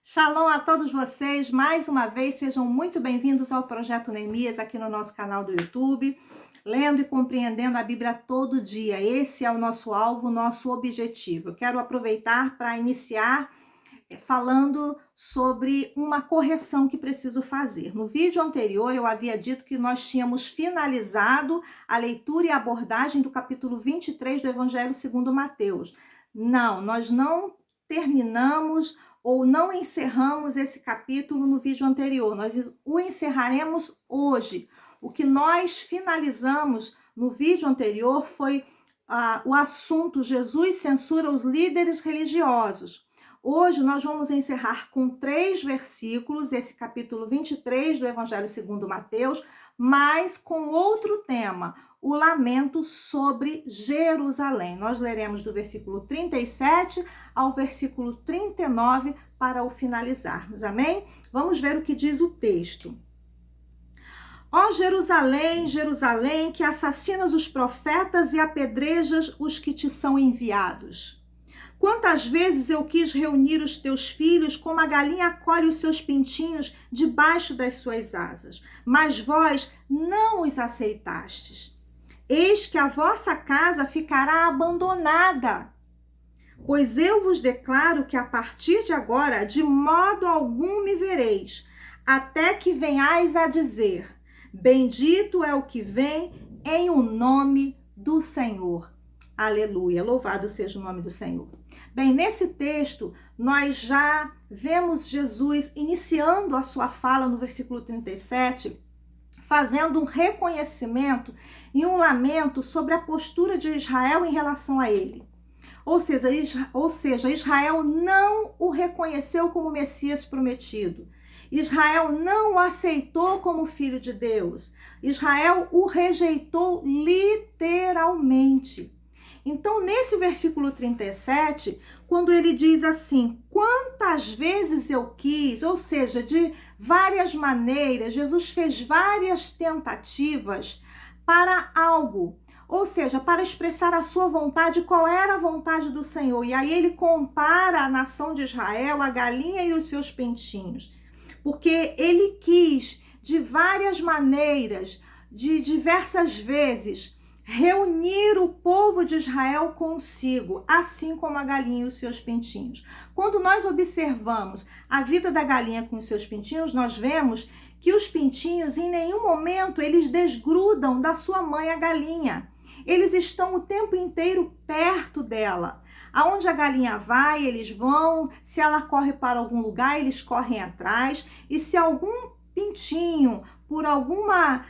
Shalom a todos vocês, mais uma vez, sejam muito bem-vindos ao Projeto Neemias aqui no nosso canal do YouTube, lendo e compreendendo a Bíblia todo dia. Esse é o nosso alvo, o nosso objetivo. Eu quero aproveitar para iniciar falando sobre uma correção que preciso fazer. No vídeo anterior eu havia dito que nós tínhamos finalizado a leitura e a abordagem do capítulo 23 do Evangelho segundo Mateus. Não, nós não terminamos ou não encerramos esse capítulo no vídeo anterior, nós o encerraremos hoje. O que nós finalizamos no vídeo anterior foi o assunto Jesus censura os líderes religiosos. Hoje nós vamos encerrar com 3 versículos, esse capítulo 23 do Evangelho segundo Mateus, mas com outro tema, o lamento sobre Jerusalém. Nós leremos do versículo 37 ao versículo 39 para o finalizarmos, amém? Vamos ver o que diz o texto. Ó Jerusalém, Jerusalém, que assassinas os profetas e apedrejas os que te são enviados. Quantas vezes eu quis reunir os teus filhos, como a galinha acolhe os seus pintinhos debaixo das suas asas, mas vós não os aceitastes. Eis que a vossa casa ficará abandonada, pois eu vos declaro que a partir de agora, de modo algum me vereis, até que venhais a dizer, bendito é o que vem em o nome do Senhor. Aleluia, louvado seja o nome do Senhor. Bem, nesse texto, nós já vemos Jesus iniciando a sua fala no versículo 37, fazendo um reconhecimento e um lamento sobre a postura de Israel em relação a ele. Ou seja, Israel não o reconheceu como Messias prometido. Israel não o aceitou como filho de Deus. Israel o rejeitou literalmente. Então, nesse versículo 37, quando ele diz assim, quantas vezes eu quis, ou seja, de várias maneiras, Jesus fez várias tentativas para algo, ou seja, para expressar a sua vontade, qual era a vontade do Senhor. E aí ele compara a nação de Israel, a galinha e os seus pintinhos, porque ele quis, de várias maneiras, de diversas vezes, reunir o povo de Israel consigo, assim como a galinha e os seus pintinhos. Quando nós observamos a vida da galinha com os seus pintinhos, nós vemos que os pintinhos, em nenhum momento, eles desgrudam da sua mãe, a galinha. Eles estão o tempo inteiro perto dela. Aonde a galinha vai, eles vão. Se ela corre para algum lugar, eles correm atrás. E se algum pintinho, por alguma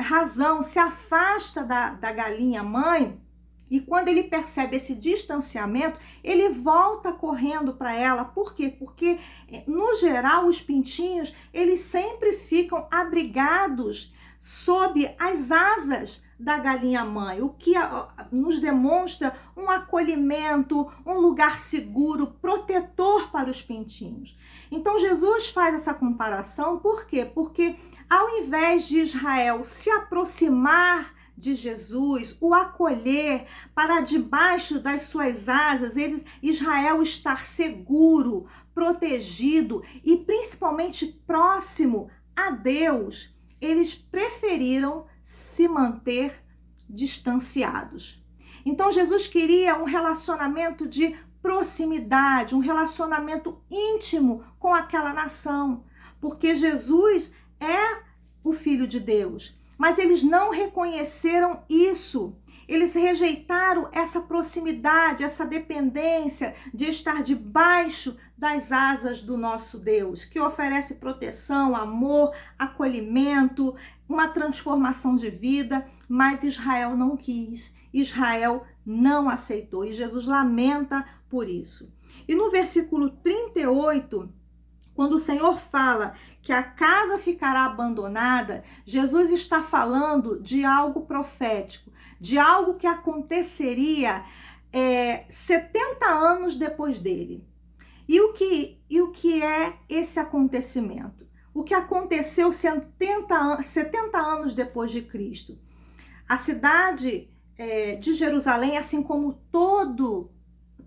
razão, se afasta da galinha mãe, e quando ele percebe esse distanciamento, ele volta correndo para ela. Por quê? Porque, no geral, os pintinhos, eles sempre ficam abrigados sob as asas da galinha mãe, o que nos demonstra um acolhimento, um lugar seguro, protetor para os pintinhos. Então, Jesus faz essa comparação, por quê? Porque ao invés de Israel se aproximar de Jesus, o acolher para debaixo das suas asas, Israel estar seguro, protegido e principalmente próximo a Deus, eles preferiram se manter distanciados. Então Jesus queria um relacionamento de proximidade, um relacionamento íntimo com aquela nação, porque Jesus é o Filho de Deus, mas eles não reconheceram isso. Eles rejeitaram essa proximidade, essa dependência de estar debaixo das asas do nosso Deus, que oferece proteção, amor, acolhimento, uma transformação de vida, mas Israel não quis, Israel não aceitou, e Jesus lamenta por isso. E no versículo 38, quando o Senhor fala que a casa ficará abandonada, Jesus está falando de algo profético, de algo que aconteceria 70 anos depois dele. E o que é esse acontecimento? O que aconteceu 70 anos depois de Cristo? A cidade de Jerusalém, assim como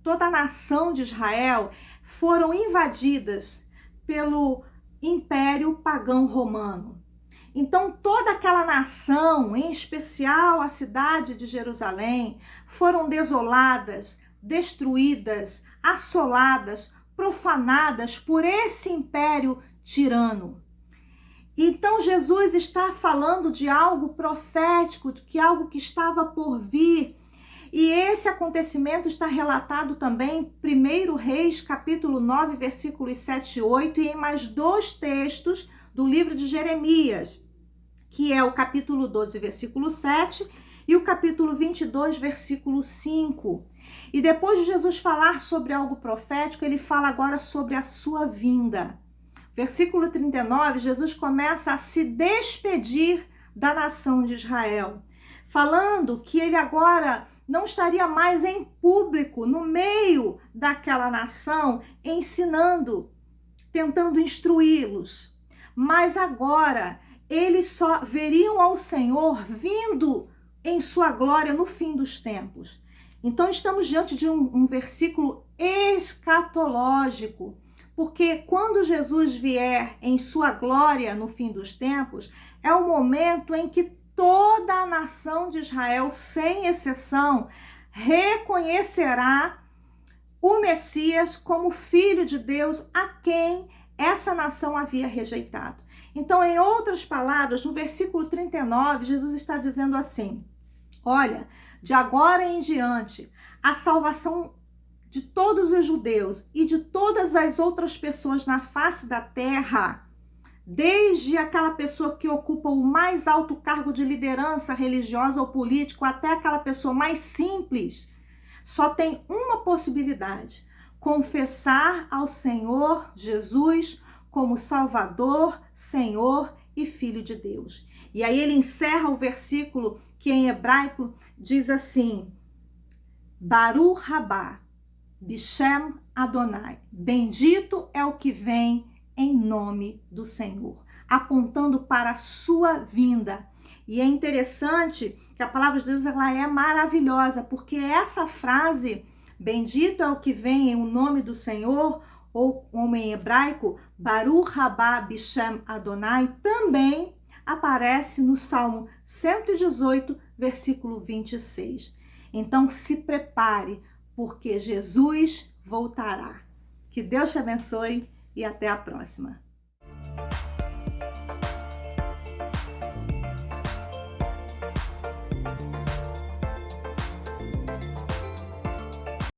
toda a nação de Israel, foram invadidas pelo Império Pagão Romano. Então, toda aquela nação, em especial a cidade de Jerusalém, foram desoladas, destruídas, assoladas, profanadas por esse império tirano. Então, Jesus está falando de algo profético, de algo que estava por vir. E esse acontecimento está relatado também em 1 Reis, capítulo 9, versículos 7 e 8, e em mais 2 textos do livro de Jeremias, que é o capítulo 12, versículo 7, e o capítulo 22, versículo 5. E depois de Jesus falar sobre algo profético, ele fala agora sobre a sua vinda. Versículo 39, Jesus começa a se despedir da nação de Israel, falando que ele agora não estaria mais em público, no meio daquela nação, ensinando, tentando instruí-los. Mas agora, eles só veriam ao Senhor vindo em sua glória no fim dos tempos. Então, estamos diante de um versículo escatológico, porque quando Jesus vier em sua glória no fim dos tempos, é o momento em que toda a nação de Israel, sem exceção, reconhecerá o Messias como filho de Deus, a quem essa nação havia rejeitado. Então, em outras palavras, no versículo 39, Jesus está dizendo assim: olha, de agora em diante, a salvação de todos os judeus e de todas as outras pessoas na face da terra, desde aquela pessoa que ocupa o mais alto cargo de liderança religiosa ou político, até aquela pessoa mais simples, só tem uma possibilidade: confessar ao Senhor Jesus como Salvador, Senhor e Filho de Deus. E aí ele encerra o versículo que em hebraico diz assim: Baruch Rabá, Bishem Adonai. Bendito é o que vem em nome do Senhor, apontando para a sua vinda. E é interessante que a palavra de Deus ela é maravilhosa, porque essa frase, bendito é o que vem em o nome do Senhor, ou como em hebraico, Baruch Rabá Bishem Adonai, também aparece no Salmo 118, versículo 26. Então se prepare, porque Jesus voltará. Que Deus te abençoe e até a próxima.